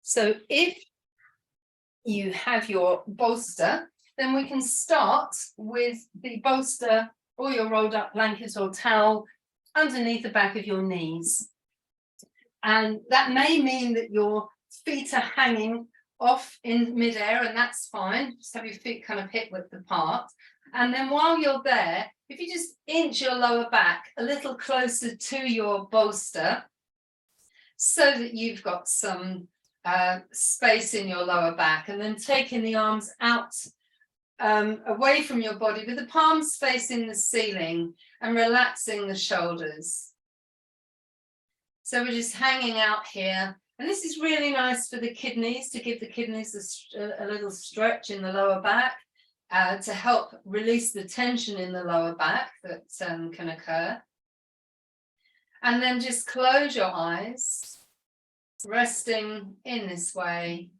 So if you have your bolster, then we can start with the bolster or your rolled up blanket or towel underneath the back of your knees. And that may mean that your feet are hanging off in midair, and that's fine. Just have your feet kind of hip width apart. And then while you're there, if you just inch your lower back a little closer to your bolster so that you've got some space in your lower back, and then taking the arms out away from your body with the palms facing the ceiling and relaxing the shoulders. So we're just hanging out here. And this is really nice for the kidneys, to give the kidneys a little stretch in the lower back, to help release the tension in the lower back that can occur. And then just close your eyes, resting in this way.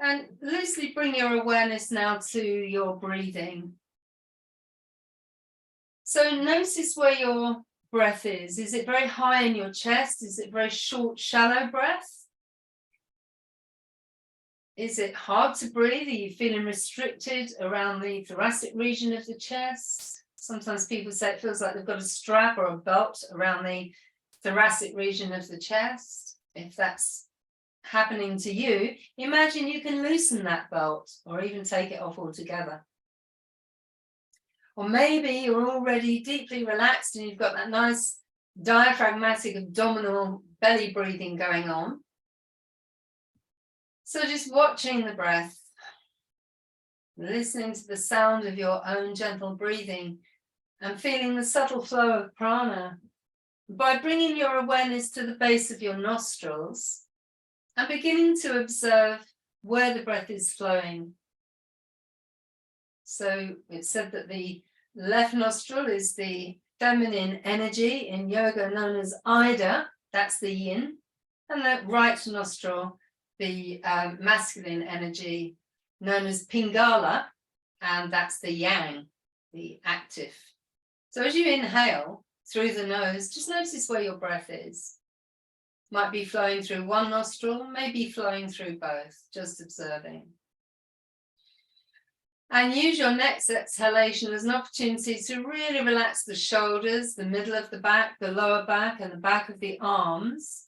And loosely bring your awareness now to your breathing. So notice where your breath is. Is it very high in your chest? Is it very short, shallow breath? Is it hard to breathe? Are you feeling restricted around the thoracic region of the chest? Sometimes people say it feels like they've got a strap or a belt around the thoracic region of the chest. If that's happening to you, imagine you can loosen that belt or even take it off altogether. Or maybe you're already deeply relaxed and you've got that nice diaphragmatic abdominal belly breathing going on. So just watching the breath, listening to the sound of your own gentle breathing and feeling the subtle flow of prana by bringing your awareness to the base of your nostrils and beginning to observe where the breath is flowing. So it's said that the left nostril is the feminine energy in yoga known as Ida, that's the yin, and the right nostril, the masculine energy known as Pingala, and that's the yang, the active. So as you inhale through the nose, just notice where your breath is. Might be flowing through one nostril, maybe flowing through both, just observing. And use your next exhalation as an opportunity to really relax the shoulders, the middle of the back, the lower back, and the back of the arms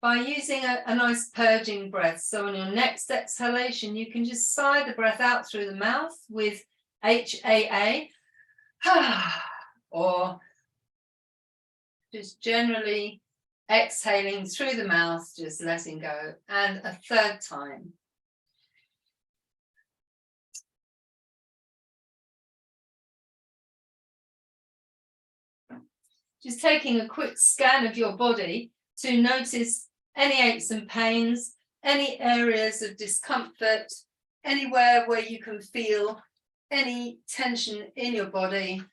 by using a nice purging breath. So on your next exhalation, you can just sigh the breath out through the mouth with HAA, or just generally exhaling through the mouth, just letting go. And a third time. Just taking a quick scan of your body to notice any aches and pains, any areas of discomfort, anywhere where you can feel any tension in your body,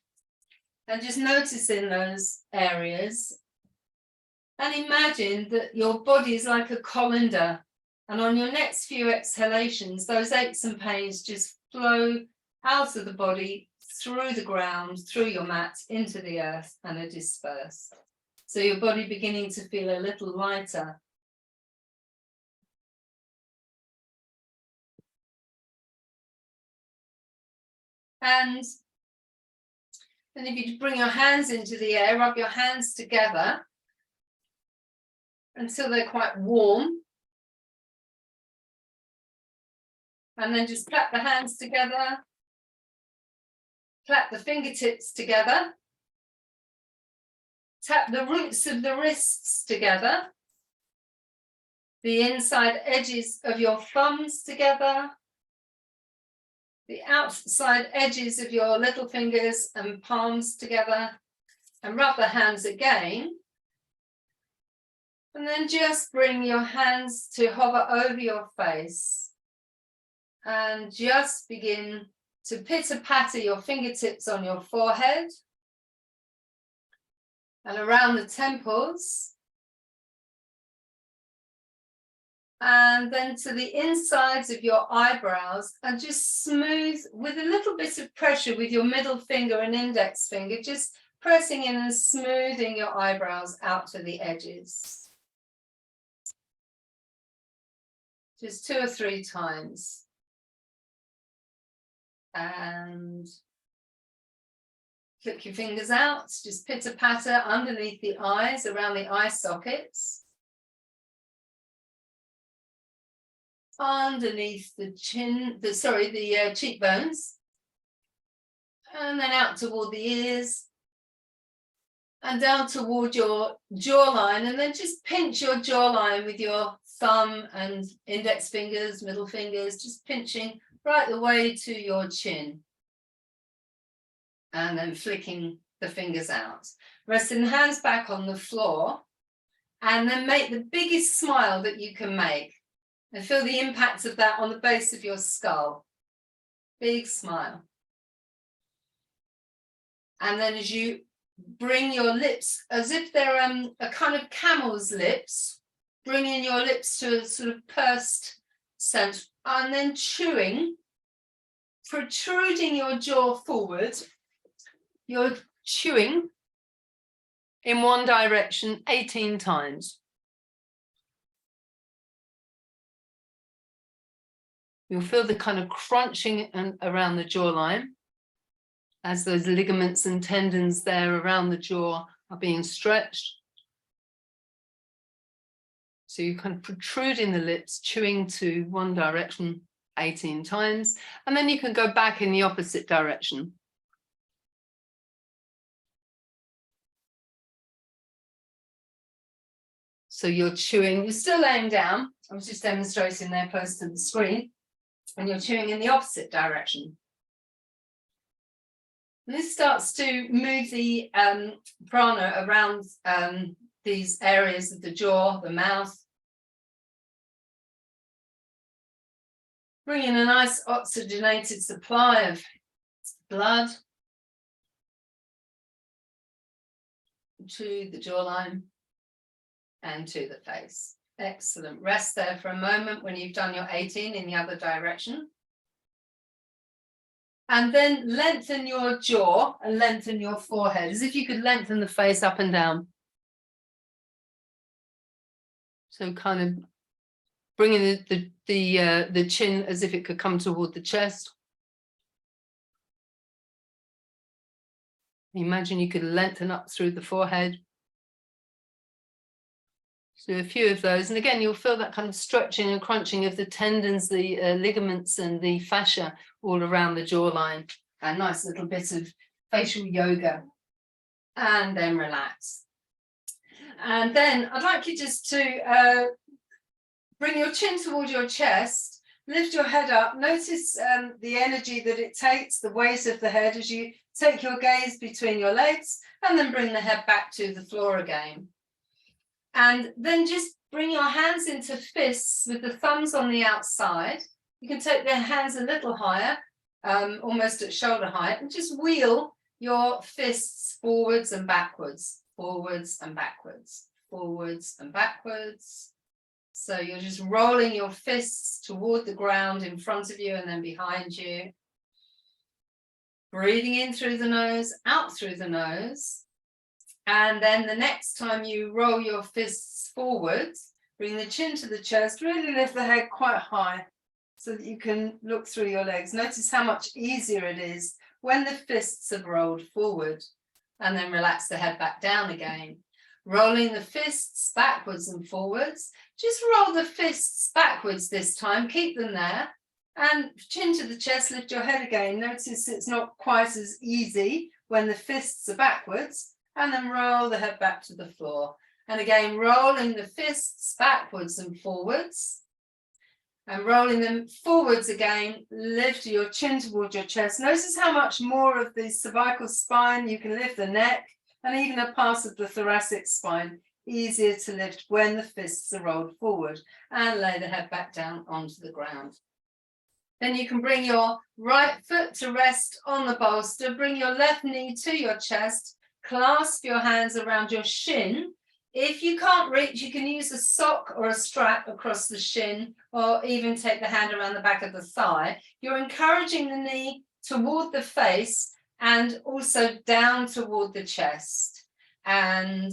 and just noticing those areas. And imagine that your body is like a colander, and on your next few exhalations, those aches and pains just flow out of the body, through the ground, through your mat, into the earth, and are dispersed. So your body beginning to feel a little lighter. And then if you bring your hands into the air, rub your hands together until they're quite warm. And then just clap the hands together. Clap the fingertips together. Tap the roots of the wrists together. The inside edges of your thumbs together. The outside edges of your little fingers and palms together. And rub the hands again. And then just bring your hands to hover over your face. And just begin to pitter-patter your fingertips on your forehead and around the temples. And then to the insides of your eyebrows, and just smooth with a little bit of pressure with your middle finger and index finger, just pressing in and smoothing your eyebrows out to the edges. Just 2 or 3 times. And flick your fingers out, just pitter-patter underneath the eyes, around the eye sockets. Underneath the chin, the cheekbones. And then out toward the ears. And down toward your jawline, and then just pinch your jawline with your thumb and index fingers, middle fingers, just pinching right the way to your chin. And then flicking the fingers out. Resting the hands back on the floor, and then make the biggest smile that you can make. And feel the impact of that on the base of your skull. Big smile. And then as you bring your lips, as if they're a kind of camel's lips, bringing your lips to a sort of pursed center, and then chewing, protruding your jaw forward. You're chewing in one direction 18 times. You'll feel the kind of crunching around the jawline as those ligaments and tendons there around the jaw are being stretched. So you're kind of protruding the lips, chewing to one direction 18 times, and then you can go back in the opposite direction. So you're chewing, you're still laying down. I was just demonstrating there close to the screen, and you're chewing in the opposite direction. And this starts to move the prana around these areas of the jaw, the mouth. Bringing a nice oxygenated supply of blood to the jawline and to the face. Excellent. Rest there for a moment when you've done your 18 in the other direction. And then lengthen your jaw and lengthen your forehead, as if you could lengthen the face up and down. So kind of bringing the chin as if it could come toward the chest. Imagine you could lengthen up through the forehead. So a few of those, and again, you'll feel that kind of stretching and crunching of the tendons, the ligaments and the fascia all around the jawline. A nice little bit of facial yoga. And then relax. And then I'd like you just to bring your chin toward your chest, lift your head up, notice the energy that it takes, the weight of the head as you take your gaze between your legs, and then bring the head back to the floor again. And then just bring your hands into fists with the thumbs on the outside. You can take the hands a little higher, almost at shoulder height, and just wheel your fists forwards and backwards, forwards and backwards, forwards and backwards. So you're just rolling your fists toward the ground in front of you and then behind you. Breathing in through the nose, out through the nose. And then the next time you roll your fists forwards, bring the chin to the chest, really lift the head quite high so that you can look through your legs. Notice how much easier it is when the fists have rolled forward, and then relax the head back down again. Rolling the fists backwards and forwards. Just roll the fists backwards this time, keep them there, and chin to the chest, lift your head again. Notice it's not quite as easy when the fists are backwards. And then roll the head back to the floor. And again, rolling the fists backwards and forwards. And rolling them forwards again, lift your chin towards your chest. Notice how much more of the cervical spine, you can lift the neck, and even a part of the thoracic spine, easier to lift when the fists are rolled forward. And lay the head back down onto the ground. Then you can bring your right foot to rest on the bolster, bring your left knee to your chest, clasp your hands around your shin. If you can't reach, you can use a sock or a strap across the shin, or even take the hand around the back of the thigh. You're encouraging the knee toward the face and also down toward the chest. And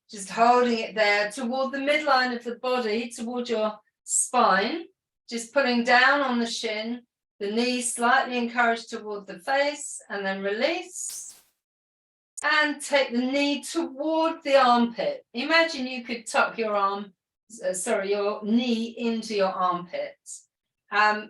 just holding it there toward the midline of the body, toward your spine, just pulling down on the shin, the knee slightly encouraged toward the face, and then release. And take the knee toward the armpit. Imagine you could tuck your your knee into your armpit.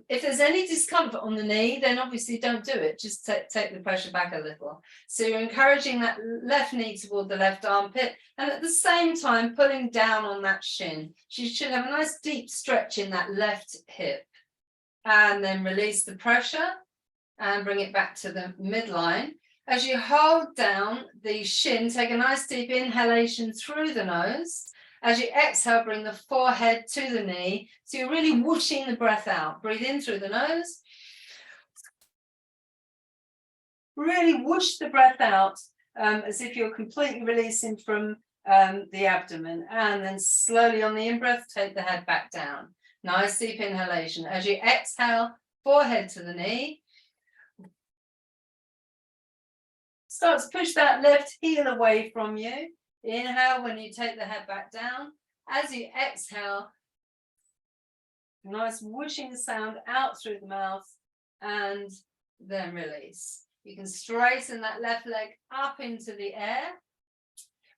If there's any discomfort on the knee, then obviously don't do it. Just take the pressure back a little. So you're encouraging that left knee toward the left armpit, and at the same time pulling down on that shin. You should have a nice deep stretch in that left hip. And then release the pressure and bring it back to the midline. As you hold down the shin, take a nice deep inhalation through the nose. As you exhale, bring the forehead to the knee. So you're really whooshing the breath out. Breathe in through the nose. Really whoosh the breath out as if you're completely releasing from the abdomen. And then slowly on the in-breath, take the head back down. Nice deep inhalation. As you exhale, forehead to the knee. Start to push that left heel away from you. Inhale when you take the head back down. As you exhale, nice whooshing sound out through the mouth, and then release. You can straighten that left leg up into the air.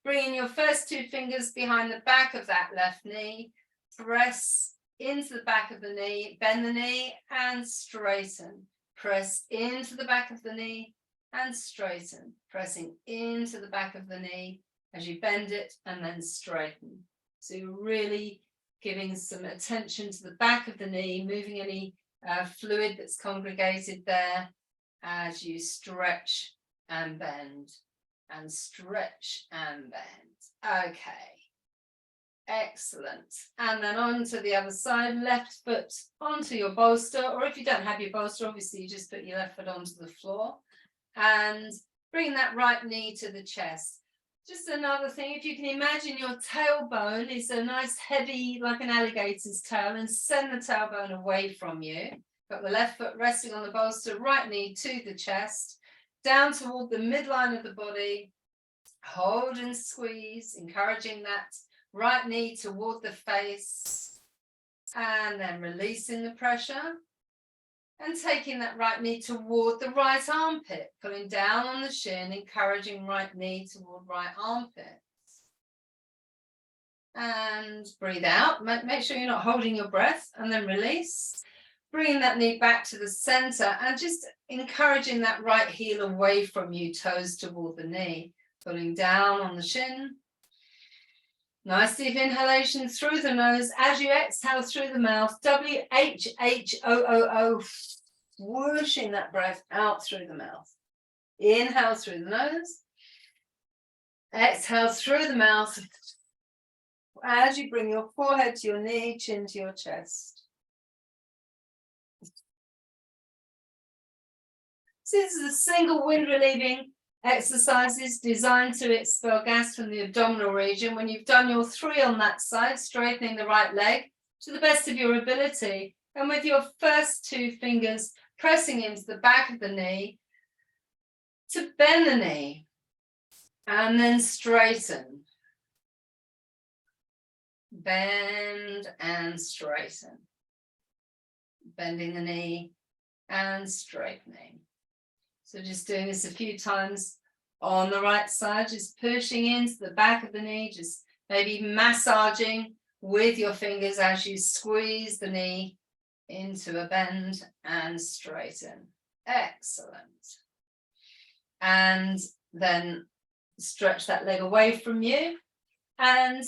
Bringing your first two fingers behind the back of that left knee. Press into the back of the knee, bend the knee and straighten. Press into the back of the knee and straighten. Pressing into the back of the knee as you bend it and then straighten. So you're really giving some attention to the back of the knee, moving any fluid that's congregated there as you stretch and bend and stretch and bend. Okay. Excellent. And then on to the other side, left foot onto your bolster, or if you don't have your bolster, obviously you just put your left foot onto the floor and bring that right knee to the chest. Just another thing, if you can imagine your tailbone is a nice heavy, like an alligator's tail, and send the tailbone away from you. Got the left foot resting on the bolster, right knee to the chest, down toward the midline of the body. Hold and squeeze, encouraging that right knee toward the face, and then releasing the pressure and taking that right knee toward the right armpit, pulling down on the shin, encouraging right knee toward right armpit. And breathe out. Make sure you're not holding your breath, and then release. Bringing that knee back to the center and just encouraging that right heel away from you, toes toward the knee, pulling down on the shin. Nice deep inhalation through the nose. As you exhale through the mouth, W-H-H-O-O-O, whooshing that breath out through the mouth. Inhale through the nose. Exhale through the mouth. As you bring your forehead to your knee, chin to your chest. So this is a single wind relieving exercises designed to expel gas from the abdominal region. When you've done your 3 on that side, straightening the right leg to the best of your ability, and with your first 2 fingers pressing into the back of the knee to bend the knee and then straighten. Bend and straighten. Bending the knee and straightening. So just doing this a few times on the right side, just pushing into the back of the knee, just maybe massaging with your fingers as you squeeze the knee into a bend and straighten. Excellent. And then stretch that leg away from you. And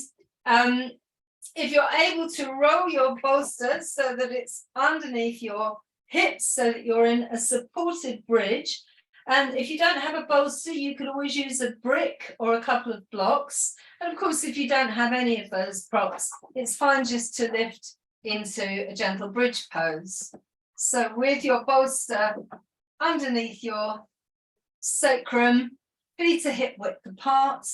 if you're able to roll your bolster so that it's underneath your hips so that you're in a supported bridge. And if you don't have a bolster, you could always use a brick or a couple of blocks. And of course, if you don't have any of those props, it's fine just to lift into a gentle bridge pose. So with your bolster underneath your sacrum, feet are hip width apart.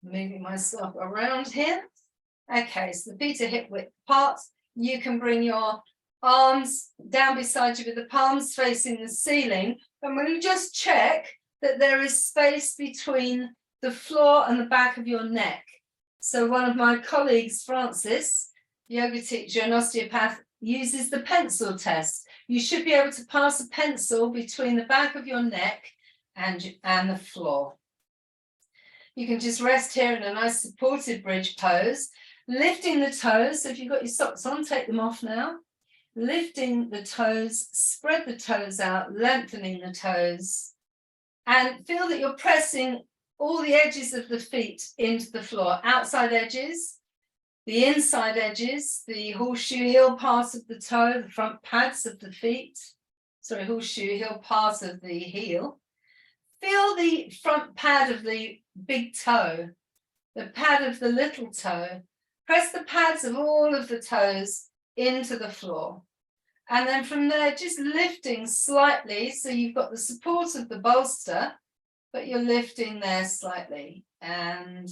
Moving myself around here. Okay, so the feet are hip width apart. You can bring your arms down beside you with the palms facing the ceiling, and we'll just check that there is space between the floor and the back of your neck. So one of my colleagues, Francis, yoga teacher and osteopath, uses the pencil test. You should be able to pass a pencil between the back of your neck and the floor. You can just rest here in a nice supported bridge pose, lifting the toes. So if you've got your socks on, take them off now. Lifting the toes, spread the toes out, lengthening the toes, and feel that you're pressing all the edges of the feet into the floor, outside edges, the inside edges, the horseshoe heel part of the toe, the front pads of the feet, horseshoe heel part of the heel. Feel the front pad of the big toe, the pad of the little toe. Press the pads of all of the toes into the floor. And then from there, just lifting slightly, so you've got the support of the bolster, but you're lifting there slightly and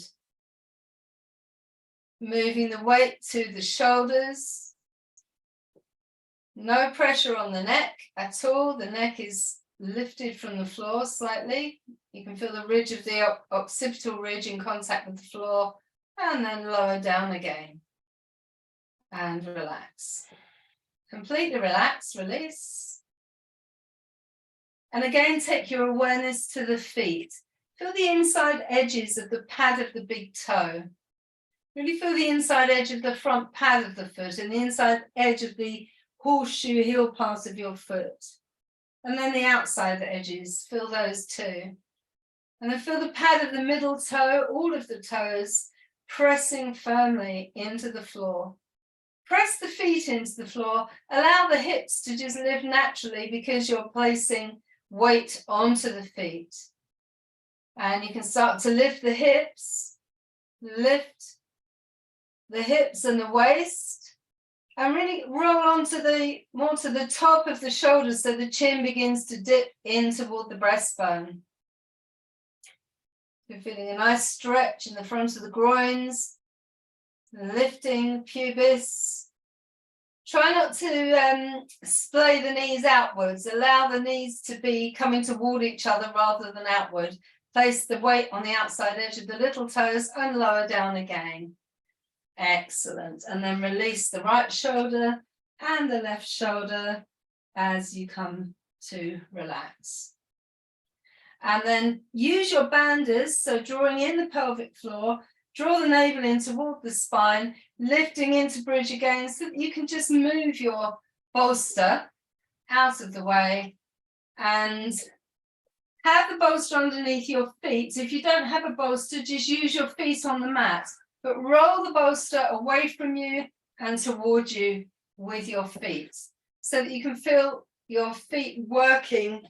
moving the weight to the shoulders. No pressure on the neck at all. The neck is lifted from the floor slightly. You can feel the ridge of the occipital ridge in contact with the floor, and then lower down again. And relax. Completely relax, release. And again, take your awareness to the feet. Feel the inside edges of the pad of the big toe. Really feel the inside edge of the front pad of the foot and the inside edge of the horseshoe heel part of your foot. And then the outside edges, feel those too. And then feel the pad of the middle toe, all of the toes pressing firmly into the floor. Press the feet into the floor. Allow the hips to just lift naturally because you're placing weight onto the feet. And you can start to lift the hips, lift the hips and the waist, and really roll onto more to the top of the shoulders so the chin begins to dip in toward the breastbone. You're feeling a nice stretch in the front of the groins, lifting pubis. Try not to splay the knees outwards. Allow the knees to be coming toward each other rather than outward. Place the weight on the outside edge of the little toes and lower down again. Excellent. And then release the right shoulder and the left shoulder as you come to relax. And then use your banders, so drawing in the pelvic floor, draw the navel in toward the spine, lifting into bridge again so that you can just move your bolster out of the way and have the bolster underneath your feet. If you don't have a bolster, just use your feet on the mat, but roll the bolster away from you and toward you with your feet so that you can feel your feet working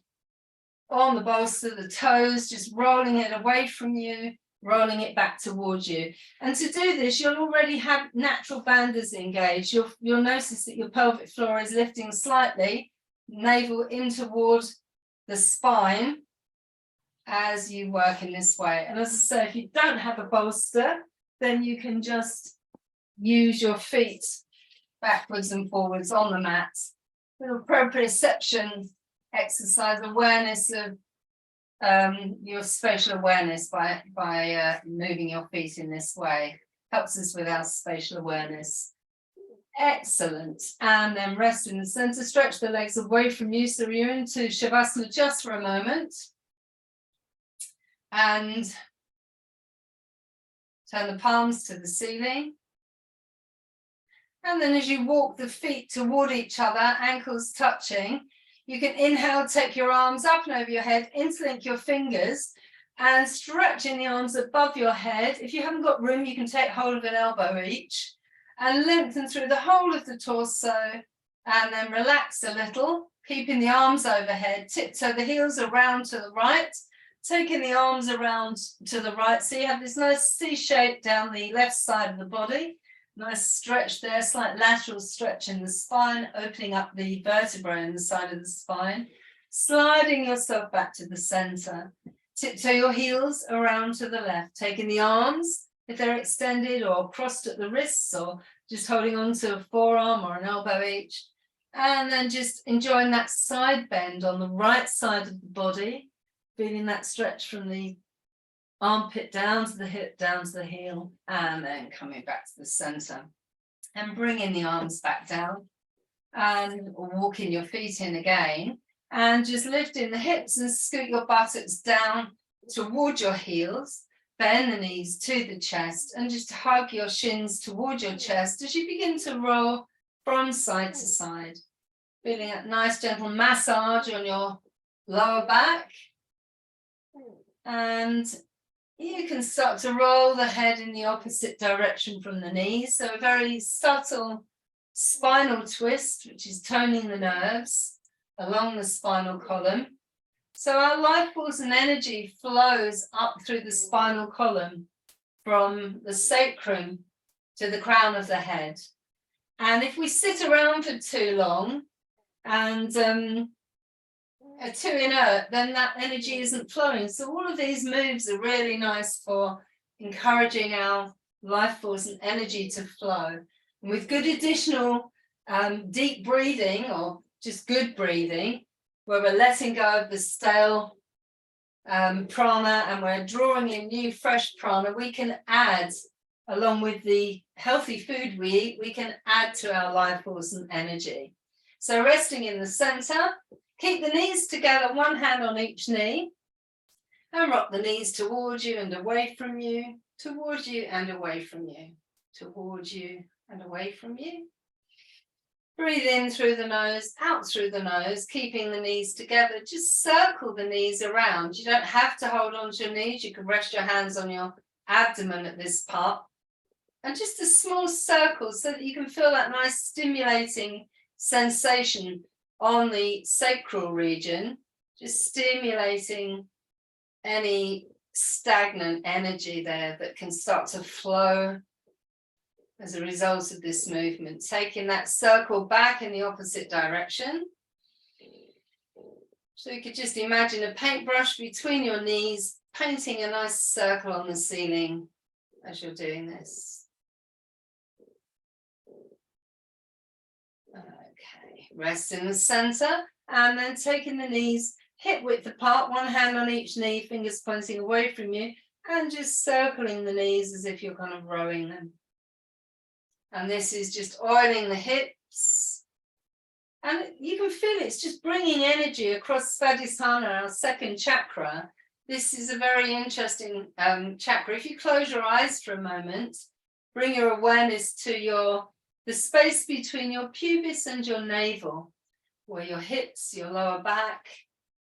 on the bolster, the toes, just rolling it away from you, rolling it back towards you. And to do this, you'll already have natural banders engaged. You'll notice that your pelvic floor is lifting slightly, navel in towards the spine as you work in this way. And as I say, if you don't have a bolster, then you can just use your feet backwards and forwards on the mat. Little proprioception exercise, awareness of your spatial awareness by moving your feet in this way. Helps us with our spatial awareness. Excellent. And then rest in the center, stretch the legs away from you. So you're into Shavasana just for a moment. And turn the palms to the ceiling. And then as you walk the feet toward each other, ankles touching, you can inhale, take your arms up and over your head, interlink your fingers and stretching the arms above your head. If you haven't got room, you can take hold of an elbow each and lengthen through the whole of the torso and then relax a little, keeping the arms overhead. Tiptoe the heels around to the right, taking the arms around to the right. So you have this nice C shape down the left side of the body. Nice stretch there, slight lateral stretch in the spine, opening up the vertebrae in the side of the spine, sliding yourself back to the center. Tiptoe your heels around to the left, taking the arms, if they're extended or crossed at the wrists or just holding on to a forearm or an elbow each. And then just enjoying that side bend on the right side of the body, feeling that stretch from the armpit down to the hip, down to the heel, and then coming back to the center. And bringing the arms back down and walking your feet in again. And just lifting the hips and scoot your buttocks down toward your heels. Bend the knees to the chest and just hug your shins toward your chest as you begin to roll from side to side. Feeling a nice gentle massage on your lower back. And you can start to roll the head in the opposite direction from the knees. So a very subtle spinal twist, which is toning the nerves along the spinal column. So our life force and energy flows up through the spinal column from the sacrum to the crown of the head. And if we sit around for too long and are too inert, then that energy isn't flowing. So all of these moves are really nice for encouraging our life force and energy to flow. And with good additional deep breathing, or just good breathing, where we're letting go of the stale prana and we're drawing in new fresh prana, we can add, along with the healthy food we eat, we can add to our life force and energy. So resting in the center, keep the knees together, one hand on each knee, and rock the knees towards you and away from you, towards you and away from you, towards you and away from you. Breathe in through the nose, out through the nose, keeping the knees together. Just circle the knees around. You don't have to hold on to your knees. You can rest your hands on your abdomen at this part. And just a small circle so that you can feel that nice stimulating sensation on the sacral region, just stimulating any stagnant energy there that can start to flow as a result of this movement. Taking that circle back in the opposite direction. So you could just imagine a paintbrush between your knees, painting a nice circle on the ceiling as you're doing this. Okay, rest in the center, and then taking the knees hip width apart, one hand on each knee, fingers pointing away from you, and just circling the knees as if you're kind of rowing them. And this is just oiling the hips. And you can feel it's just bringing energy across Svadhisthana, our second chakra. This is a very interesting chakra. If you close your eyes for a moment, bring your awareness to the space between your pubis and your navel, where your hips, your lower back,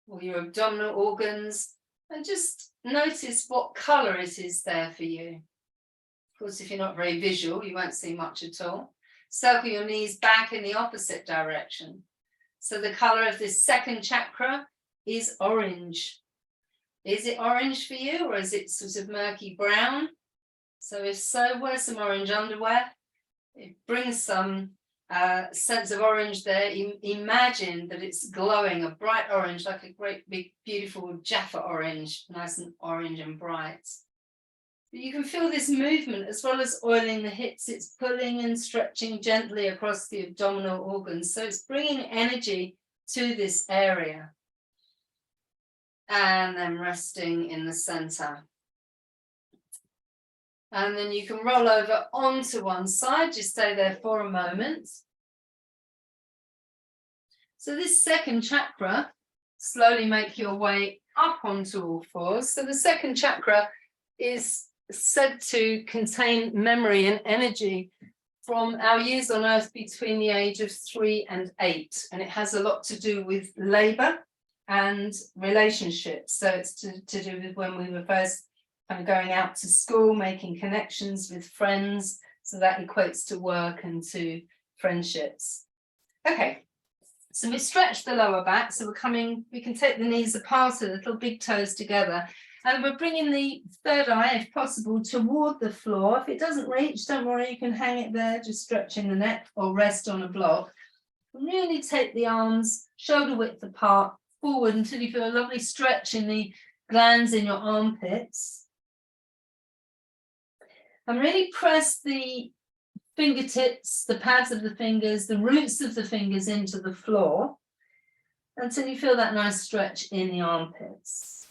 or your abdominal organs, and just notice what color it is there for you. Of course, if you're not very visual, you won't see much at all. Circle your knees back in the opposite direction. So the color of this second chakra is orange. Is it orange for you, or is it sort of murky brown? So if so, wear some orange underwear. It brings some sense of orange there. Imagine that it's glowing, a bright orange, like a great big beautiful Jaffa orange, nice and orange and bright. But you can feel this movement as well as oiling the hips. It's pulling and stretching gently across the abdominal organs. So it's bringing energy to this area. And then resting in the center. And then you can roll over onto one side. Just stay there for a moment. So this second chakra, slowly make your way up onto all fours. So the second chakra is said to contain memory and energy from our years on earth between the age of 3 and 8. And it has a lot to do with labor and relationships. So it's to do with when we were first kind of going out to school, making connections with friends. So that equates to work and to friendships. Okay, so we stretch the lower back. So we can take the knees apart a little, big toes together. And we're bringing the third eye, if possible, toward the floor. If it doesn't reach, don't worry, you can hang it there, just stretching the neck or rest on a block. Really take the arms shoulder width apart, forward until you feel a lovely stretch in the glands in your armpits. And really press the fingertips, the pads of the fingers, the roots of the fingers into the floor until you feel that nice stretch in the armpits.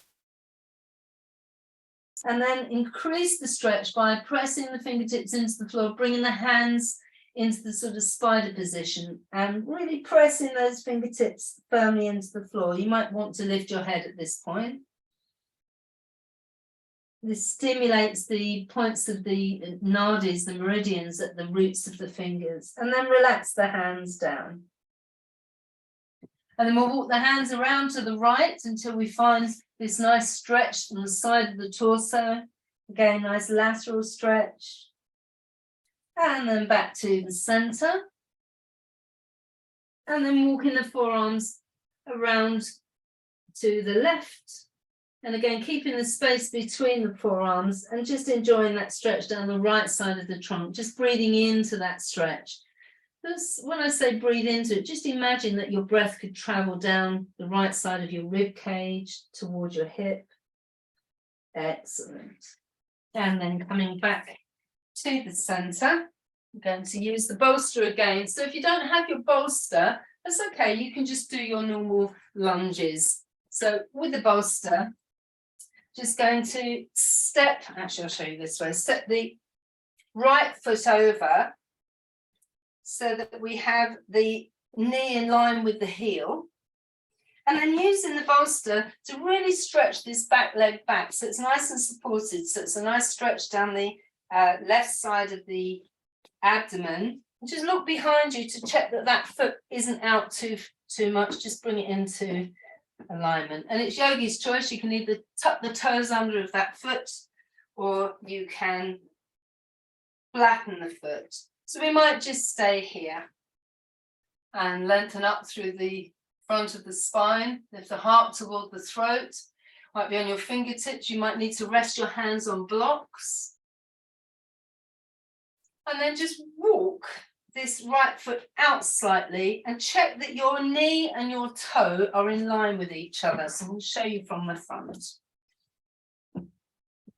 And then increase the stretch by pressing the fingertips into the floor, bringing the hands into the sort of spider position and really pressing those fingertips firmly into the floor. You might want to lift your head at this point. This stimulates the points of the nadis, the meridians at the roots of the fingers, and then relax the hands down. And then we'll walk the hands around to the right until we find this nice stretch on the side of the torso. Again, nice lateral stretch. And then back to the center. And then walking the forearms around to the left. And again, keeping the space between the forearms and just enjoying that stretch down the right side of the trunk, just breathing into that stretch. When I say breathe into it, just imagine that your breath could travel down the right side of your rib cage towards your hip. Excellent. And then coming back to the center, I'm going to use the bolster again. So if you don't have your bolster, that's okay. You can just do your normal lunges. So with the bolster, just going to step, actually I'll show you this way, step the right foot over so that we have the knee in line with the heel. And then using the bolster to really stretch this back leg back so it's nice and supported. So it's a nice stretch down the left side of the abdomen. And just look behind you to check that that foot isn't out too much. Just bring it into alignment. And it's yogi's choice. You can either tuck the toes under of that foot or you can flatten the foot. So we might just stay here and lengthen up through the front of the spine, lift the heart toward the throat, might be on your fingertips, you might need to rest your hands on blocks. And then just walk this right foot out slightly and check that your knee and your toe are in line with each other. So we'll show you from the front.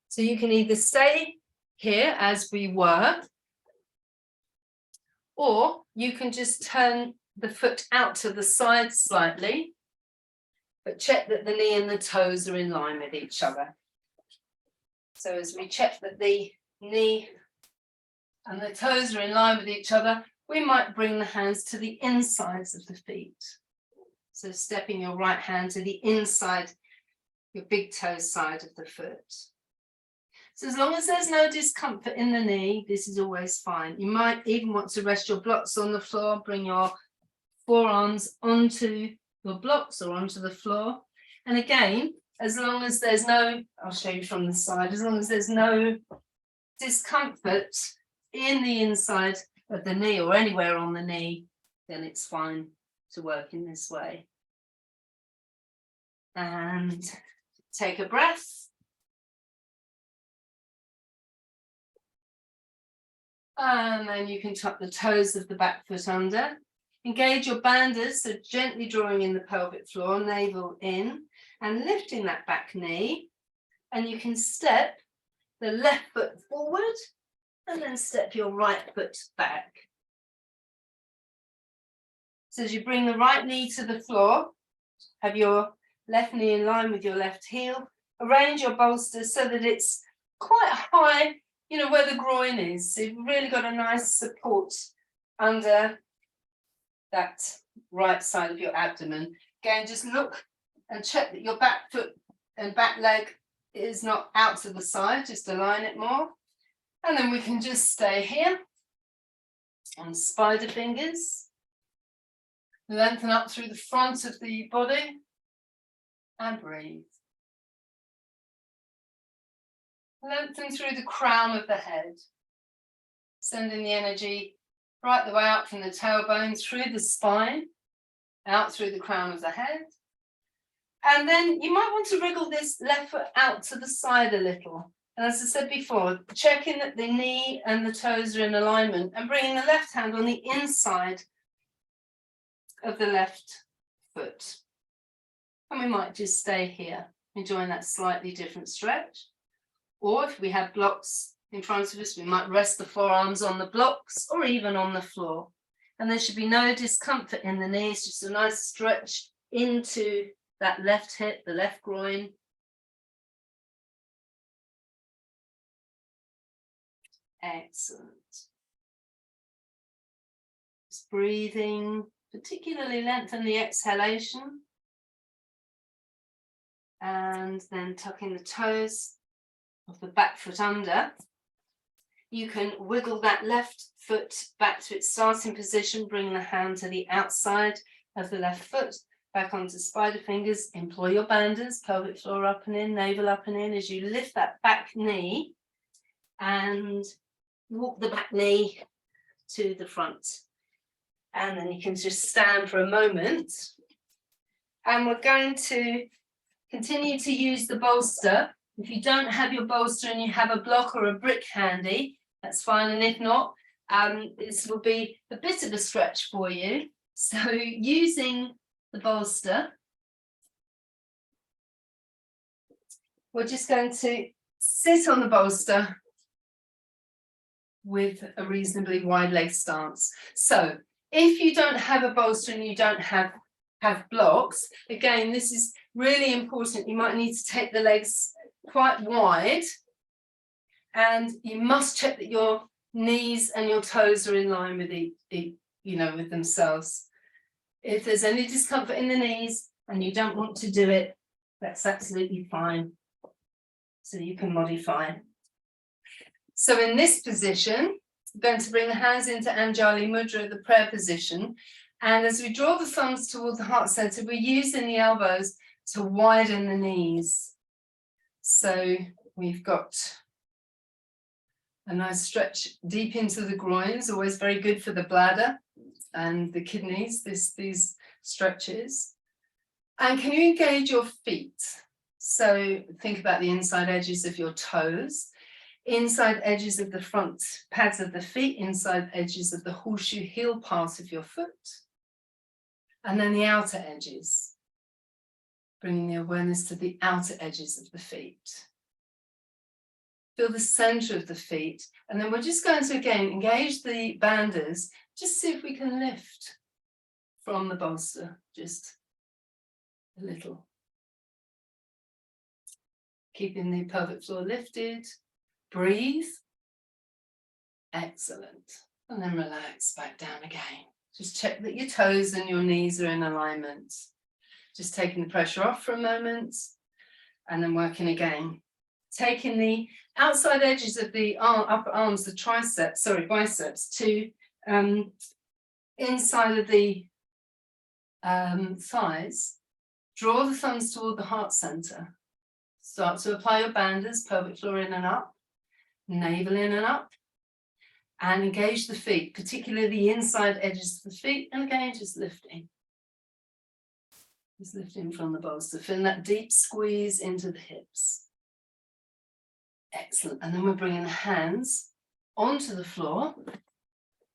So you can either stay here as we were, or you can just turn the foot out to the side slightly, but check that the knee and the toes are in line with each other. So as we check that the knee and the toes are in line with each other, we might bring the hands to the insides of the feet. So stepping your right hand to the inside, your big toe side of the foot. So as long as there's no discomfort in the knee, this is always fine. You might even want to rest your blocks on the floor, bring your forearms onto your blocks or onto the floor. And again, as long as there's no, I'll show you from the side, as long as there's no discomfort in the inside of the knee or anywhere on the knee, then it's fine to work in this way. And take a breath. And then you can tuck the toes of the back foot under. Engage your bandhas, so gently drawing in the pelvic floor, navel in, and lifting that back knee. And you can step the left foot forward, and then step your right foot back. So as you bring the right knee to the floor, have your left knee in line with your left heel, arrange your bolster so that it's quite high, you know, where the groin is. So you've really got a nice support under that right side of your abdomen. Again, just look and check that your back foot and back leg is not out to the side, just align it more. And then we can just stay here on spider fingers. Lengthen up through the front of the body and breathe. Lengthen through the crown of the head, sending the energy right the way up from the tailbone through the spine, out through the crown of the head. And then you might want to wriggle this left foot out to the side a little. And as I said before, checking that the knee and the toes are in alignment and bringing the left hand on the inside of the left foot. And we might just stay here, enjoying that slightly different stretch. Or if we have blocks in front of us, we might rest the forearms on the blocks or even on the floor. And there should be no discomfort in the knees, just a nice stretch into that left hip, the left groin. Excellent. Just breathing, particularly lengthen the exhalation. And then tucking the toes of the back foot under. You can wiggle that left foot back to its starting position, bring the hand to the outside of the left foot, back onto spider fingers. Employ your banders, pelvic floor up and in, navel up and in, as you lift that back knee and walk the back knee to the front. And then you can just stand for a moment. And we're going to continue to use the bolster. If you don't have your bolster and you have a block or a brick handy, that's fine. And if not, this will be a bit of a stretch for you. So using the bolster, we're just going to sit on the bolster with a reasonably wide leg stance. So if you don't have a bolster and you don't have blocks, again, this is really important. You might need to take the legs quite wide, and you must check that your knees and your toes are in line with with themselves. If there's any discomfort in the knees and you don't want to do it, that's absolutely fine. So you can modify. So in this position, I'm going to bring the hands into Anjali Mudra, the prayer position. And as we draw the thumbs toward the heart center, we're using the elbows to widen the knees. So we've got a nice stretch deep into the groins, always very good for the bladder and the kidneys, these stretches. And can you engage your feet? So think about the inside edges of your toes, inside edges of the front pads of the feet, inside edges of the horseshoe heel part of your foot, and then the outer edges, bringing the awareness to the outer edges of the feet. Feel the center of the feet, and then we're just going to again engage the banders, just see if we can lift from the bolster, just a little. Keeping the pelvic floor lifted, breathe. Excellent. And then relax back down again. Just check that your toes and your knees are in alignment. Just taking the pressure off for a moment and then working again. Taking the outside edges of the upper arms, the biceps, to inside of the thighs. Draw the thumbs toward the heart center. Start to apply your banders, pelvic floor in and up, navel in and up, and engage the feet, particularly the inside edges of the feet, and again, just lifting. Just lifting from the bolster, feeling that deep squeeze into the hips. Excellent. And then we're bringing the hands onto the floor,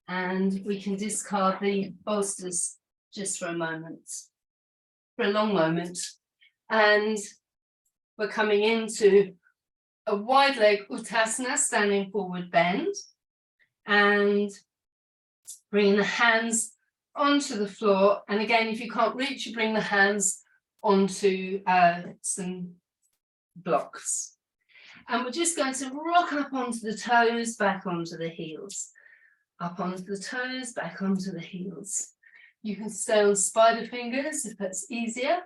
and we can discard the bolsters just for a moment, for a long moment. And we're coming into a wide leg Uttasana, standing forward bend, and bringing the hands onto the floor. And again, if you can't reach, you bring the hands onto some blocks. And we're just going to rock up onto the toes, back onto the heels. Up onto the toes, back onto the heels. You can stay on spider fingers if that's easier.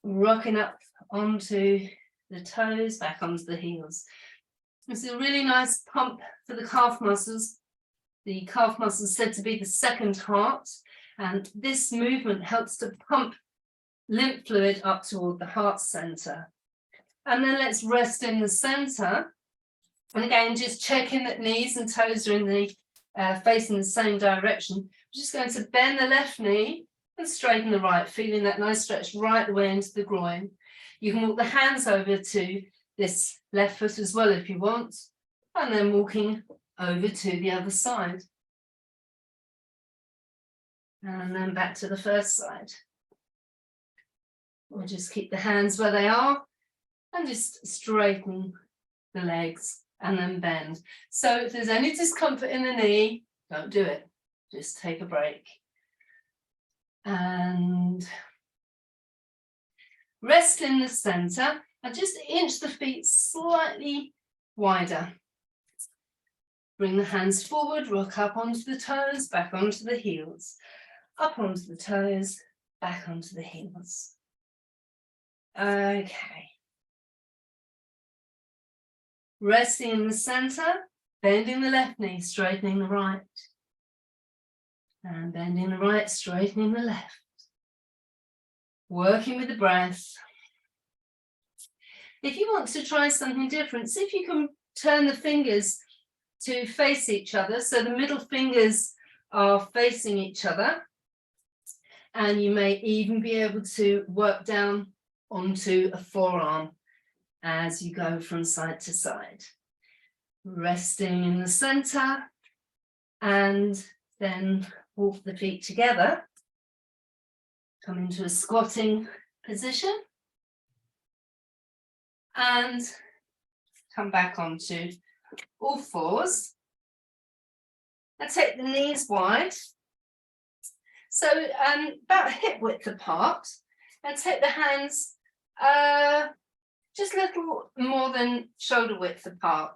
Rocking up onto the toes, back onto the heels. This is a really nice pump for the calf muscles. The calf muscle is said to be the second heart, and this movement helps to pump lymph fluid up toward the heart center. And then let's rest in the center. And again, just checking that knees and toes are in the facing the same direction. We're just going to bend the left knee and straighten the right, feeling that nice stretch right the way into the groin. You can walk the hands over to this left foot as well if you want, and then walking over to the other side. And then back to the first side. We'll just keep the hands where they are and just straighten the legs and then bend. So if there's any discomfort in the knee, don't do it. Just take a break. And rest in the center and just inch the feet slightly wider. Bring the hands forward, rock up onto the toes, back onto the heels. Up onto the toes, back onto the heels. Okay. Resting in the center, bending the left knee, straightening the right. And bending the right, straightening the left. Working with the breath. If you want to try something different, see if you can turn the fingers to face each other. So the middle fingers are facing each other. And you may even be able to work down onto a forearm as you go from side to side. Resting in the center and then walk the feet together. Come into a squatting position and come back onto all fours. Now take the knees wide. So about hip width apart, and take the hands just a little more than shoulder width apart.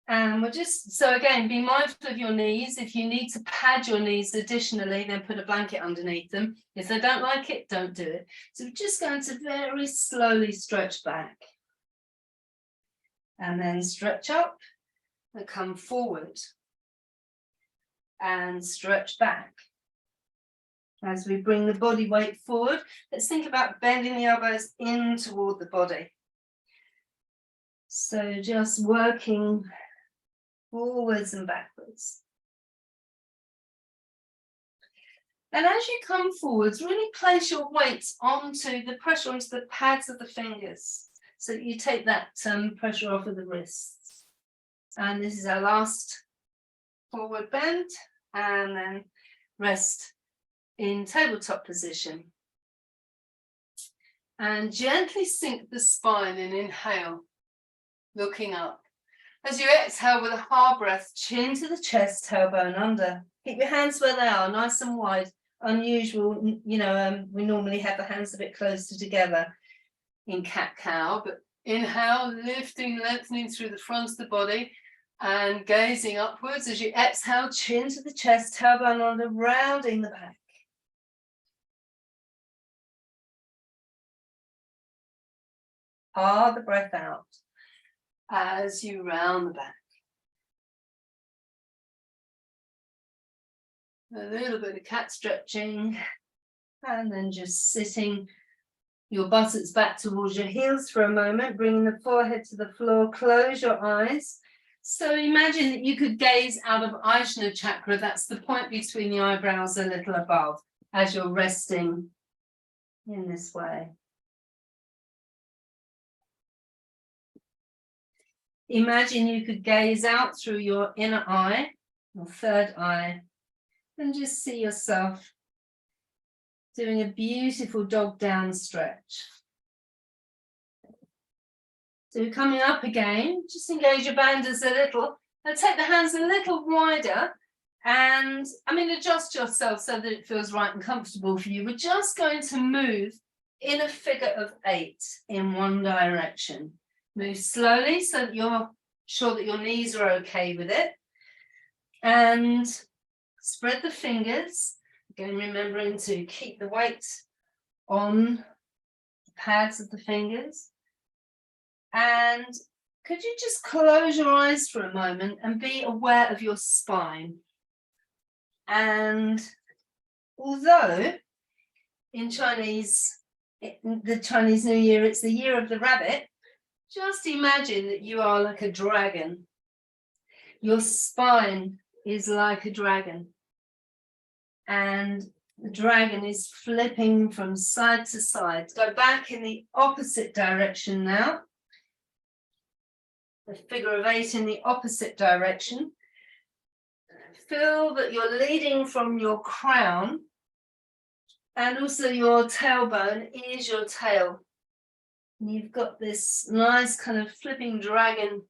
And we'll just, so again, be mindful of your knees. If you need to pad your knees additionally, then put a blanket underneath them. If they don't like it, don't do it. So we're just going to very slowly stretch back. And then stretch up and come forward. And stretch back. As we bring the body weight forward, let's think about bending the elbows in toward the body. So just working forwards and backwards. And as you come forwards, really place your weight onto the pressure onto the pads of the fingers, so that you take that pressure off of the wrists. And this is our last forward bend, and then rest in tabletop position. And gently sink the spine and inhale, looking up. As you exhale with a hard breath, chin to the chest, tailbone under. Keep your hands where they are, nice and wide. Unusual, we normally have the hands a bit closer together in cat-cow, but inhale, lifting, lengthening through the front of the body and gazing upwards. As you exhale, chin to the chest, tailbone under, rounding the back. Hard the breath out as you round the back. A little bit of cat stretching, and then just sitting your buttocks back towards your heels for a moment, bringing the forehead to the floor, close your eyes. So imagine that you could gaze out of Ajna chakra, that's the point between the eyebrows a little above, as you're resting in this way. Imagine you could gaze out through your inner eye, your third eye, and just see yourself doing a beautiful dog down stretch. So coming up again, just engage your bandhas a little, and take the hands a little wider, and adjust yourself so that it feels right and comfortable for you. We're just going to move in a figure of 8 in one direction. Move slowly so that you're sure that your knees are okay with it. And spread the fingers. Again, remembering to keep the weight on the pads of the fingers. And could you just close your eyes for a moment and be aware of your spine? And although in the Chinese New Year, it's the year of the rabbit, just imagine that you are like a dragon. Your spine is like a dragon. And the dragon is flipping from side to side. Go back in the opposite direction now. The figure of 8 in the opposite direction. Feel that you're leading from your crown, and also your tailbone is your tail. You've got this nice kind of flipping dragon,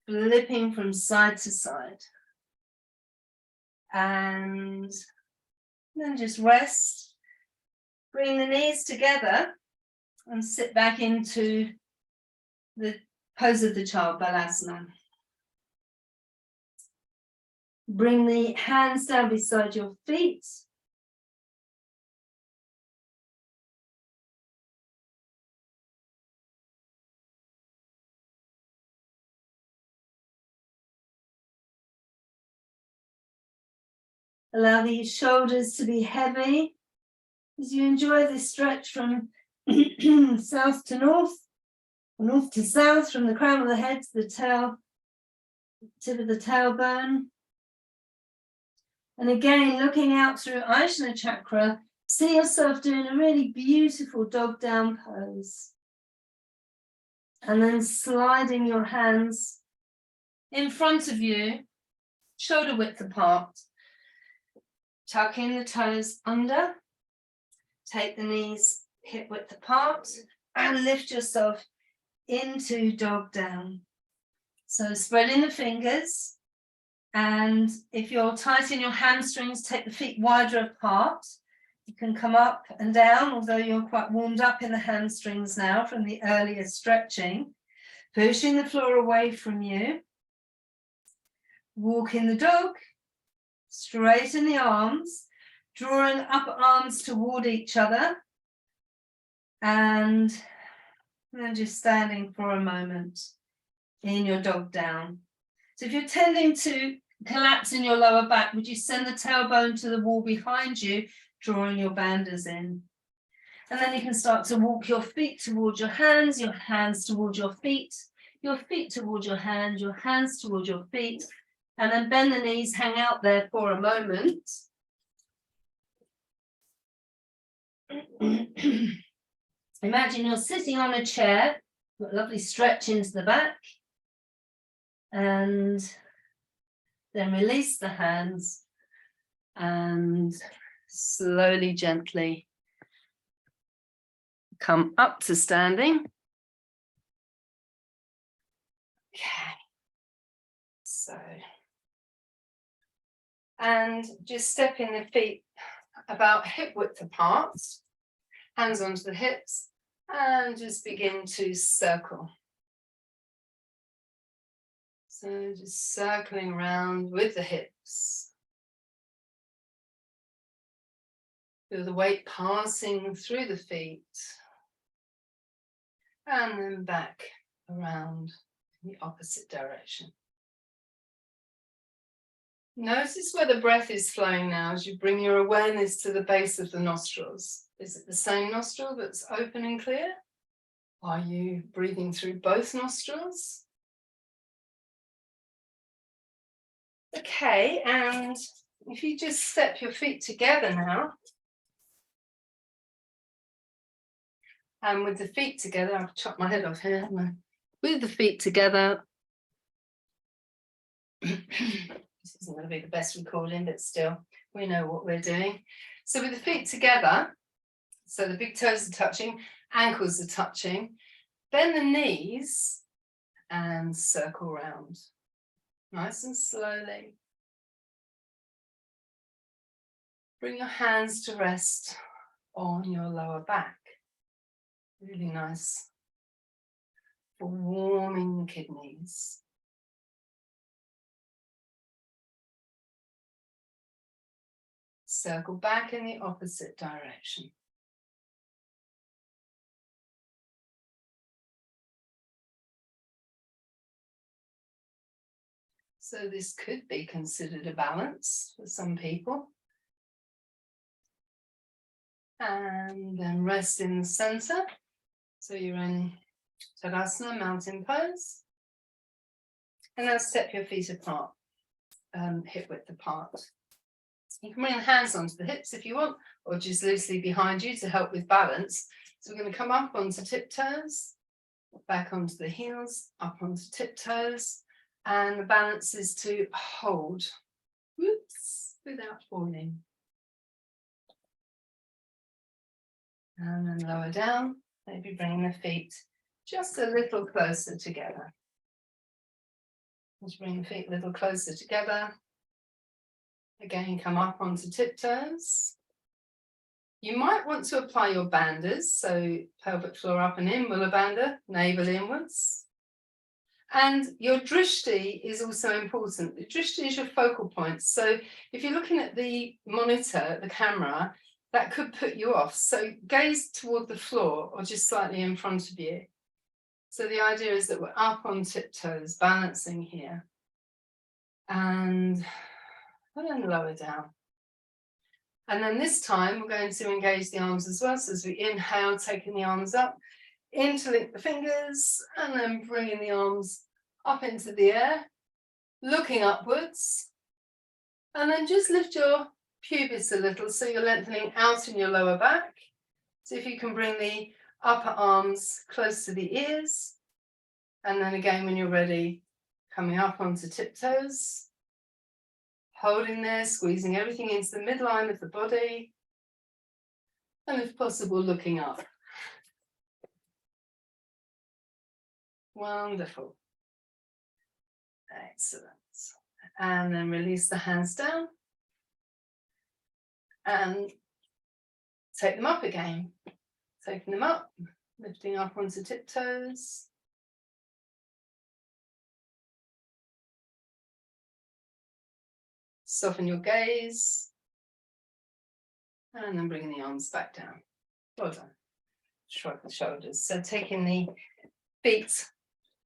flipping from side to side. And then just rest. Bring the knees together and sit back into the pose of the child, Balasana. Bring the hands down beside your feet. Allow the shoulders to be heavy as you enjoy this stretch from south to north, north to south, from the crown of the head to the tail, tip of the tailbone. And again, looking out through Ajna chakra, see yourself doing a really beautiful dog down pose. And then sliding your hands in front of you, shoulder width apart. Tucking the toes under. Take the knees hip width apart and lift yourself into dog down. So spreading the fingers, and if you're tight in your hamstrings, take the feet wider apart. You can come up and down, although you're quite warmed up in the hamstrings now from the earlier stretching. Pushing the floor away from you. Walking the dog, straighten the arms, drawing up arms toward each other, and then just standing for a moment in your dog down. So if you're tending to collapse in your lower back, would you send the tailbone to the wall behind you, drawing your bandhas in? And then you can start to walk your feet towards your hands towards your feet towards your hands towards your feet, and then bend the knees, hang out there for a moment. Imagine you're sitting on a chair, got a lovely stretch into the back, and then release the hands and slowly, gently come up to standing. Okay, so, and just stepping the feet about hip width apart, hands onto the hips, and just begin to circle. So just circling around with the hips. Feel the weight passing through the feet, and then back around in the opposite direction. Notice where the breath is flowing now as you bring your awareness to the base of the nostrils. Is it the same nostril that's open and clear? Are you breathing through both nostrils? Okay, and if you just step your feet together now, and with the feet together, I've chopped my head off here, with the feet together, this isn't going to be the best recording, but still, we know what we're doing. So with the feet together, so the big toes are touching, ankles are touching, bend the knees and circle round. Nice and slowly. Bring your hands to rest on your lower back. Really nice for warming the kidneys. Circle back in the opposite direction. So this could be considered a balance for some people. And then rest in the center. So you're in Tadasana, mountain pose. And now step your feet apart, hip width apart. You can bring the hands onto the hips if you want, or just loosely behind you to help with balance. So we're going to come up onto tiptoes, back onto the heels, up onto tiptoes. And the balance is to hold, whoops, without falling. And then lower down, maybe bring the feet just a little closer together. Just bring the feet a little closer together. Again, come up onto tiptoes. You might want to apply your bandhas, so pelvic floor up and in, Mula Bandha, navel inwards. And your drishti is also important. The drishti is your focal point. So if you're looking at the monitor, the camera, that could put you off. So gaze toward the floor or just slightly in front of you. So the idea is that we're up on tiptoes, balancing here. And then lower down. And then this time we're going to engage the arms as well. So as we inhale, taking the arms up, interlink the fingers, and then bringing the arms up into the air, looking upwards. And then just lift your pubis a little, so you're lengthening out in your lower back. So if you can bring the upper arms close to the ears. And then again, when you're ready, coming up onto tiptoes. Holding there, squeezing everything into the midline of the body. And if possible, looking up. Wonderful. Excellent. And then release the hands down. And take them up again. Taking them up, lifting up onto tiptoes. Soften your gaze. And then bringing the arms back down. Well done. Shrug the shoulders. So taking the feet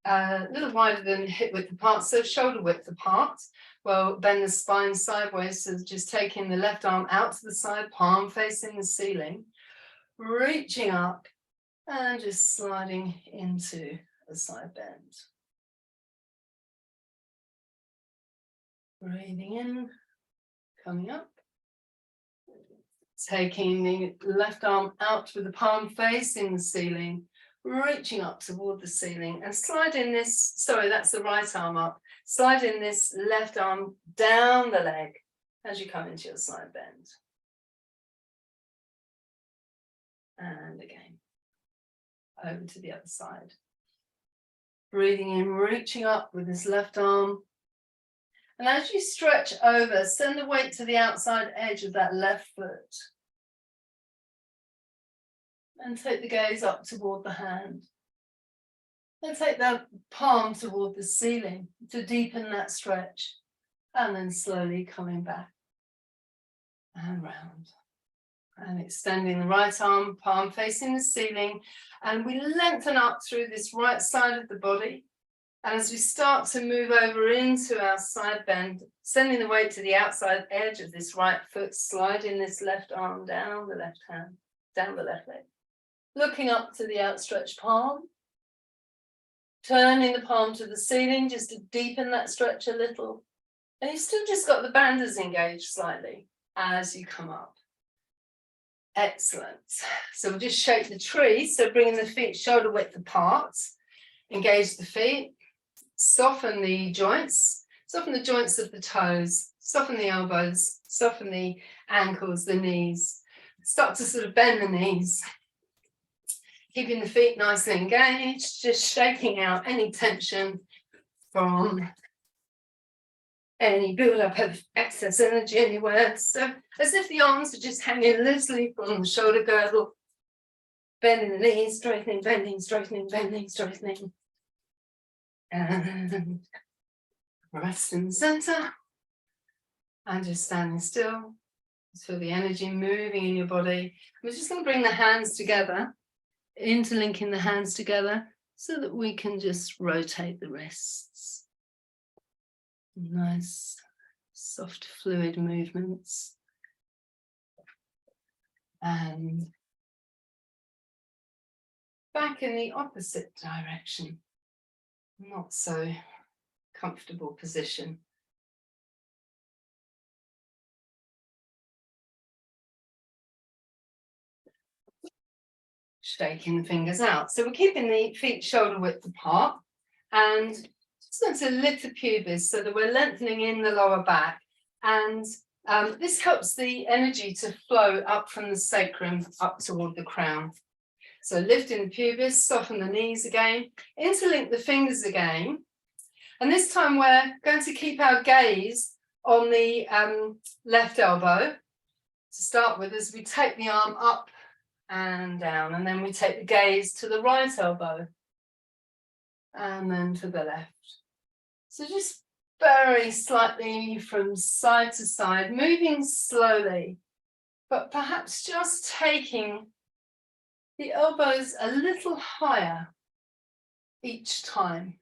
a little wider than hip width apart, so shoulder width apart. Well, bend the spine sideways, so just taking the left arm out to the side, palm facing the ceiling, reaching up and just sliding into a side bend. Breathing in, coming up. Taking the left arm out with the palm facing the ceiling, reaching up toward the ceiling and sliding this, sorry, that's the right arm up, sliding this left arm down the leg as you come into your side bend. And again, over to the other side. Breathing in, reaching up with this left arm. And as you stretch over, send the weight to the outside edge of that left foot. And take the gaze up toward the hand. And take that palm toward the ceiling to deepen that stretch. And then slowly coming back and round. And extending the right arm, palm facing the ceiling. And we lengthen up through this right side of the body. And as we start to move over into our side bend, sending the weight to the outside edge of this right foot, sliding this left arm down the left hand, down the left leg. Looking up to the outstretched palm. Turning the palm to the ceiling just to deepen that stretch a little. And you've still just got the bandhas engaged slightly as you come up. Excellent. So we'll just shape the tree. So bringing the feet shoulder width apart. Engage the feet. Soften the joints of the toes, soften the elbows, soften the ankles, the knees. Start to sort of bend the knees. Keeping the feet nicely engaged, just shaking out any tension from any build-up of excess energy anywhere. So as if the arms are just hanging loosely from the shoulder girdle, bending the knees, straightening, bending, straightening, bending, straightening. And rest in the center. And just standing still. Feel the energy moving in your body. We're just going to bring the hands together, interlinking the hands together so that we can just rotate the wrists. Nice, soft, fluid movements. And back in the opposite direction. Not so comfortable position. Shaking the fingers out. So we're keeping the feet shoulder width apart and just going to lift the pubis so that we're lengthening in the lower back. And this helps the energy to flow up from the sacrum up toward the crown. So lifting the pubis, soften the knees again, interlink the fingers again. And this time we're going to keep our gaze on the left elbow to start with as we take the arm up and down. And then we take the gaze to the right elbow and then to the left. So just very slightly from side to side, moving slowly, but perhaps just taking the elbows a little higher each time.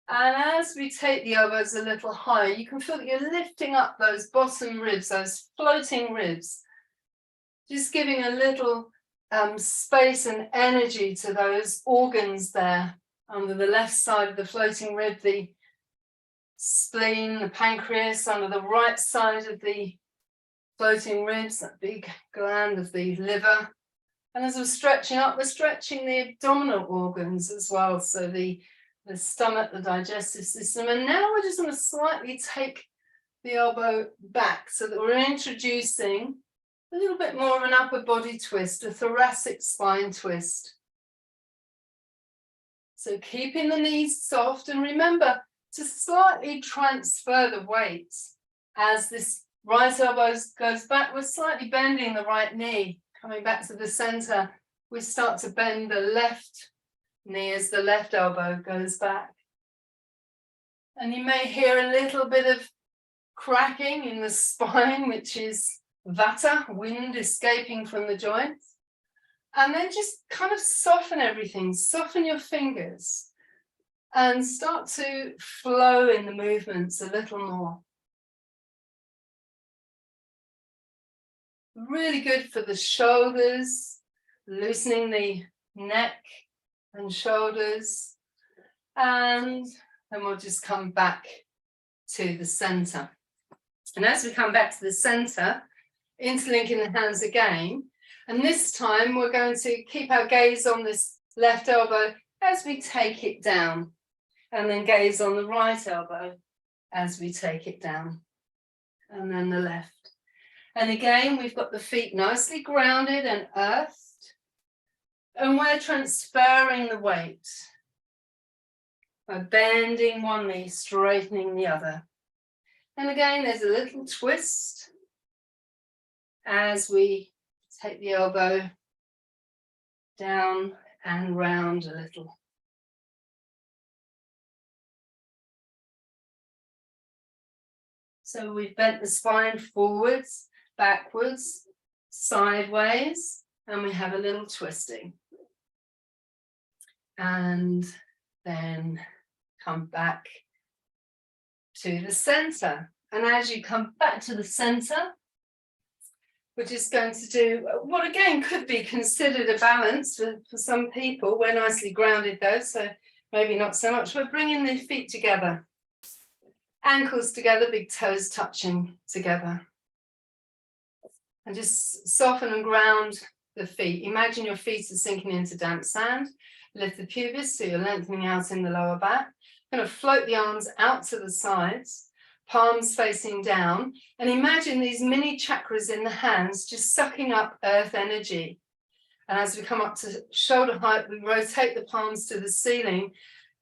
And as we take the elbows a little higher, you can feel that you're lifting up those bottom ribs, those floating ribs, just giving a little space and energy to those organs there under the left side of the floating rib, the spleen, the pancreas, under the right side of the floating ribs, that big gland of the liver. And as we're stretching up, we're stretching the abdominal organs as well, so the stomach, the digestive system. And now we're just going to slightly take the elbow back so that we're introducing a little bit more of an upper body twist, a thoracic spine twist. So keeping the knees soft, and remember to slightly transfer the weight as this right elbow goes back. We're slightly bending the right knee, coming back to the center. We start to bend the left knee as the left elbow goes back. And you may hear a little bit of cracking in the spine, which is vata, wind escaping from the joints. And then just kind of soften everything, soften your fingers and start to flow in the movements a little more. Really good for the shoulders, loosening the neck and shoulders. And then we'll just come back to the center. And as we come back to the center, interlinking the hands again, and this time we're going to keep our gaze on this left elbow as we take it down, and then gaze on the right elbow as we take it down, and then the left. And again, we've got the feet nicely grounded and earthed, and we're transferring the weight by bending one knee, straightening the other. And again, there's a little twist as we take the elbow down and round a little. So we've bent the spine forwards, backwards, sideways, and we have a little twisting. And then come back to the center. And as you come back to the center, we're just going to do what again could be considered a balance for some people. We're nicely grounded though, so maybe not so much. We're bringing the feet together, ankles together, big toes touching together. And just soften and ground the feet. Imagine your feet are sinking into damp sand. Lift the pubis so you're lengthening out in the lower back. Going to float the arms out to the sides, palms facing down, and imagine these mini chakras in the hands just sucking up earth energy. And as we come up to shoulder height, we rotate the palms to the ceiling,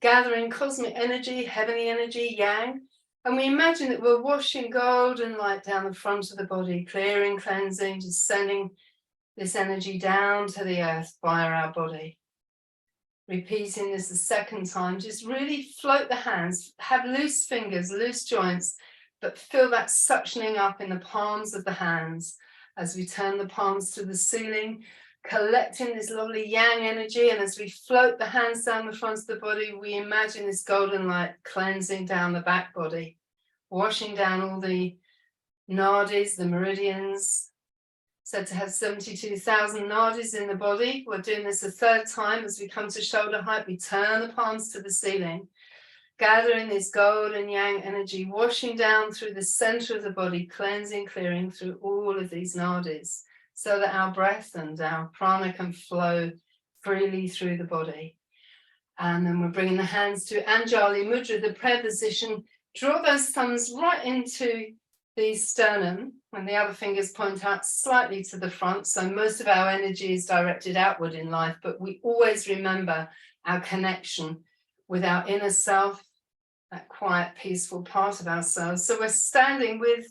gathering cosmic energy, heavenly energy, yang. And we imagine that we're washing golden light down the front of the body, clearing, cleansing, just sending this energy down to the earth via our body. Repeating this a second time, just really float the hands, have loose fingers, loose joints, but feel that suctioning up in the palms of the hands as we turn the palms to the ceiling, collecting this lovely yang energy. And as we float the hands down the front of the body, we imagine this golden light cleansing down the back body, washing down all the nadis, the meridians. Said to have 72,000 nadis in the body. We're doing this a third time. As we come to shoulder height, we turn the palms to the ceiling, gathering this golden yang energy, washing down through the center of the body, cleansing, clearing through all of these nadis, so that our breath and our prana can flow freely through the body. And then we're bringing the hands to Anjali Mudra, the prayer position. Draw those thumbs right into the sternum, and the other fingers point out slightly to the front. So most of our energy is directed outward in life, but we always remember our connection with our inner self, that quiet, peaceful part of ourselves. So we're standing with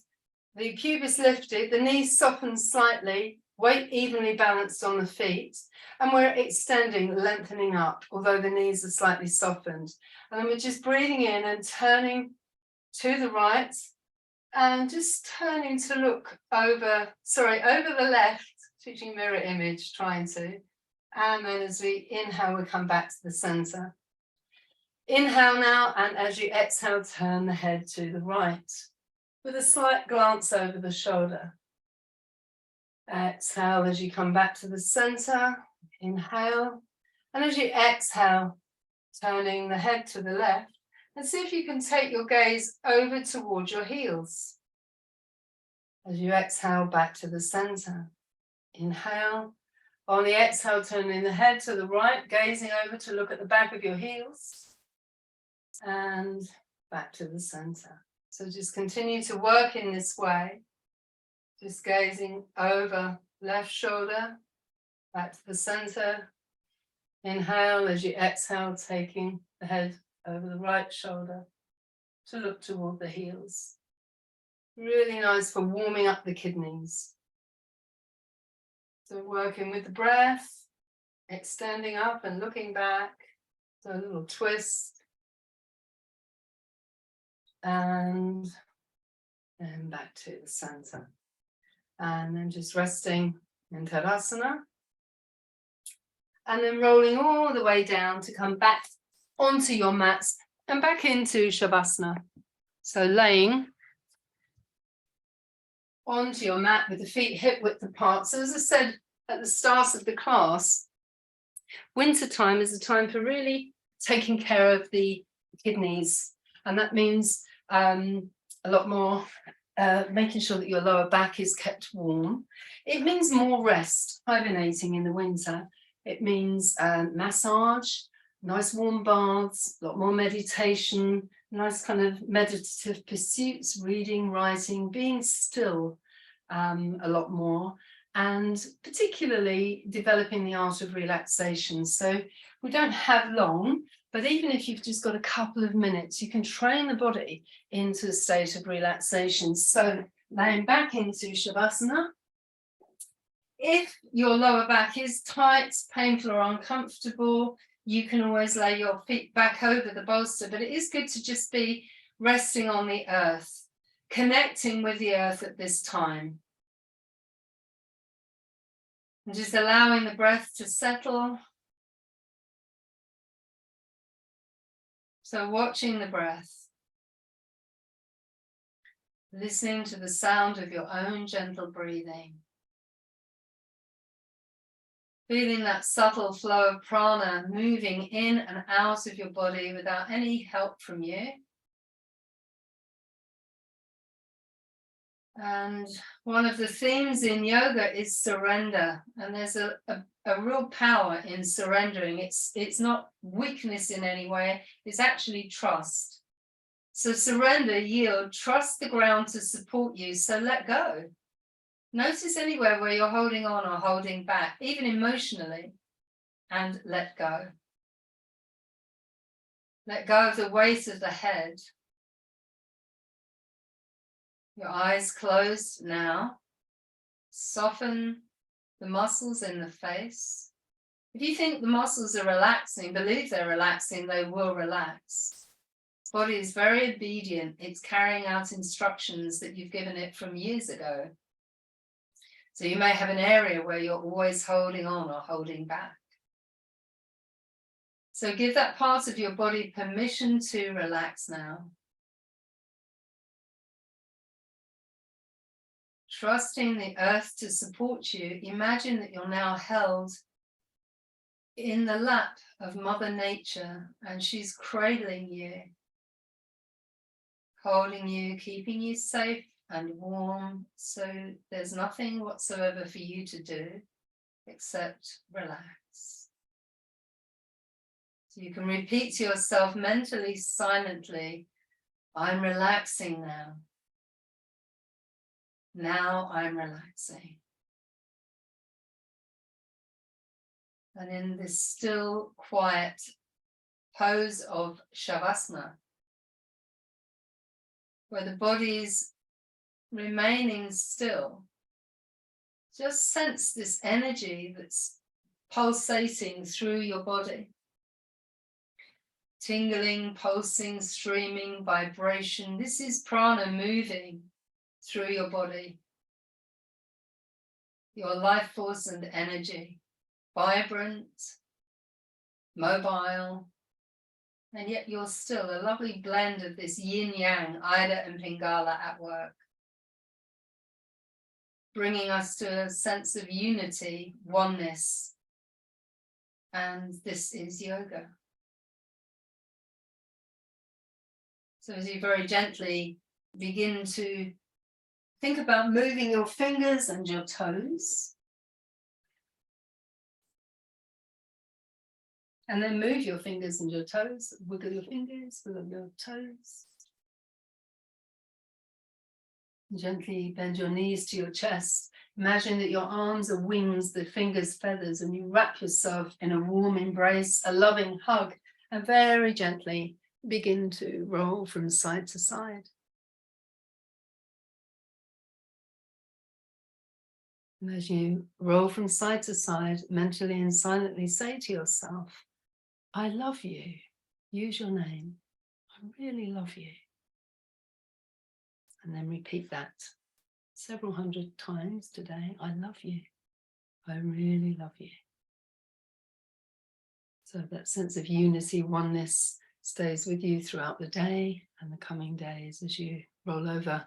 the pubis lifted, the knees softened slightly, weight evenly balanced on the feet, and we're extending, lengthening up, although the knees are slightly softened. And then we're just breathing in and turning to the right, and just turning to look over the left, teaching mirror image, trying to. And then as we inhale, we come back to the center. Inhale now, and as you exhale, turn the head to the right with a slight glance over the shoulder. Exhale as you come back to the center. Inhale, and as you exhale, turning the head to the left, and see if you can take your gaze over towards your heels. As you exhale, back to the center. Inhale. On the exhale, turning the head to the right, gazing over to look at the back of your heels. And back to the center. So just continue to work in this way. Just gazing over left shoulder, back to the center. Inhale as you exhale, taking the head over the right shoulder to look toward the heels. Really nice for warming up the kidneys. So working with the breath, extending up and looking back. So a little twist. And then back to the center. And then just resting in Tadasana. And then rolling all the way down to come back onto your mats and back into Shavasana. So laying onto your mat with the feet hip width apart. So as I said at the start of the class, winter time is a time for really taking care of the kidneys. And that means a lot more making sure that your lower back is kept warm. It means more rest, hibernating in the winter. It means massage, nice warm baths, a lot more meditation, nice kind of meditative pursuits, reading, writing, being still a lot more, and particularly developing the art of relaxation. So we don't have long, but even if you've just got a couple of minutes, you can train the body into a state of relaxation. So laying back into Shavasana. If your lower back is tight, painful or uncomfortable, you can always lay your feet back over the bolster, but it is good to just be resting on the earth, connecting with the earth at this time. And just allowing the breath to settle. So watching the breath, listening to the sound of your own gentle breathing. Feeling that subtle flow of prana moving in and out of your body without any help from you. And one of the themes in yoga is surrender. And there's a real power in surrendering. It's not weakness in any way. It's actually trust. So surrender, yield, trust the ground to support you. So let go. Notice anywhere where you're holding on or holding back, even emotionally, and let go. Let go of the weight of the head. Your eyes closed now. Soften the muscles in the face. If you think the muscles are relaxing, believe they're relaxing, they will relax. The body is very obedient. It's carrying out instructions that you've given it from years ago. So you may have an area where you're always holding on or holding back. So give that part of your body permission to relax now. Trusting the earth to support you, imagine that you're now held in the lap of Mother Nature and she's cradling you, holding you, keeping you safe and warm. So there's nothing whatsoever for you to do except relax. So you can repeat to yourself mentally, silently, I'm relaxing now. Now I'm relaxing. And in this still, quiet pose of Shavasana, where the body's remaining still, Just sense this energy that's pulsating through your body. Tingling, pulsing, streaming, vibration. This is prana moving through your body. Your life force and energy. Vibrant, mobile, and yet you're still a lovely blend of this yin-yang, Ida and Pingala at work. Bringing us to a sense of unity, oneness. And this is yoga. So as you very gently begin to think about moving your fingers and your toes. And then move your fingers and your toes, wiggle your fingers, wiggle your toes. Gently bend your knees to your chest. Imagine that your arms are wings, the fingers feathers, and you wrap yourself in a warm embrace, a loving hug, and very gently begin to roll from side to side. And as you roll from side to side, mentally and silently say to yourself, I love you. Use your name. I really love you. And then repeat that several hundred times today. I love you. I really love you. So that sense of unity, oneness stays with you throughout the day and the coming days as you roll over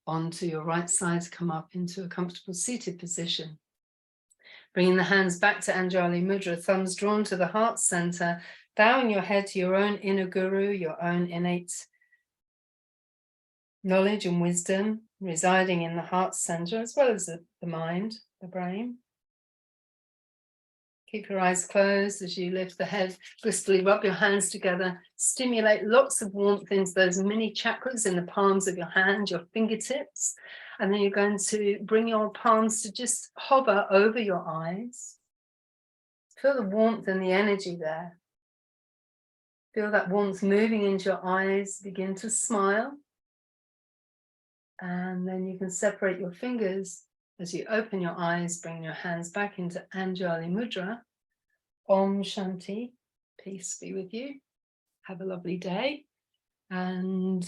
onto your right side to come up into a comfortable seated position. Bringing the hands back to Anjali Mudra, thumbs drawn to the heart center, bowing your head to your own inner guru, your own innate knowledge and wisdom residing in the heart center, as well as the mind, the brain. Keep your eyes closed as you lift the head, blissfully rub your hands together, stimulate lots of warmth into those mini chakras in the palms of your hand, your fingertips. And then you're going to bring your palms to just hover over your eyes. Feel the warmth and the energy there. Feel that warmth moving into your eyes. Begin to smile. And then you can separate your fingers as you open your eyes, bring your hands back into Anjali Mudra. Om Shanti, peace be with you. Have a lovely day. And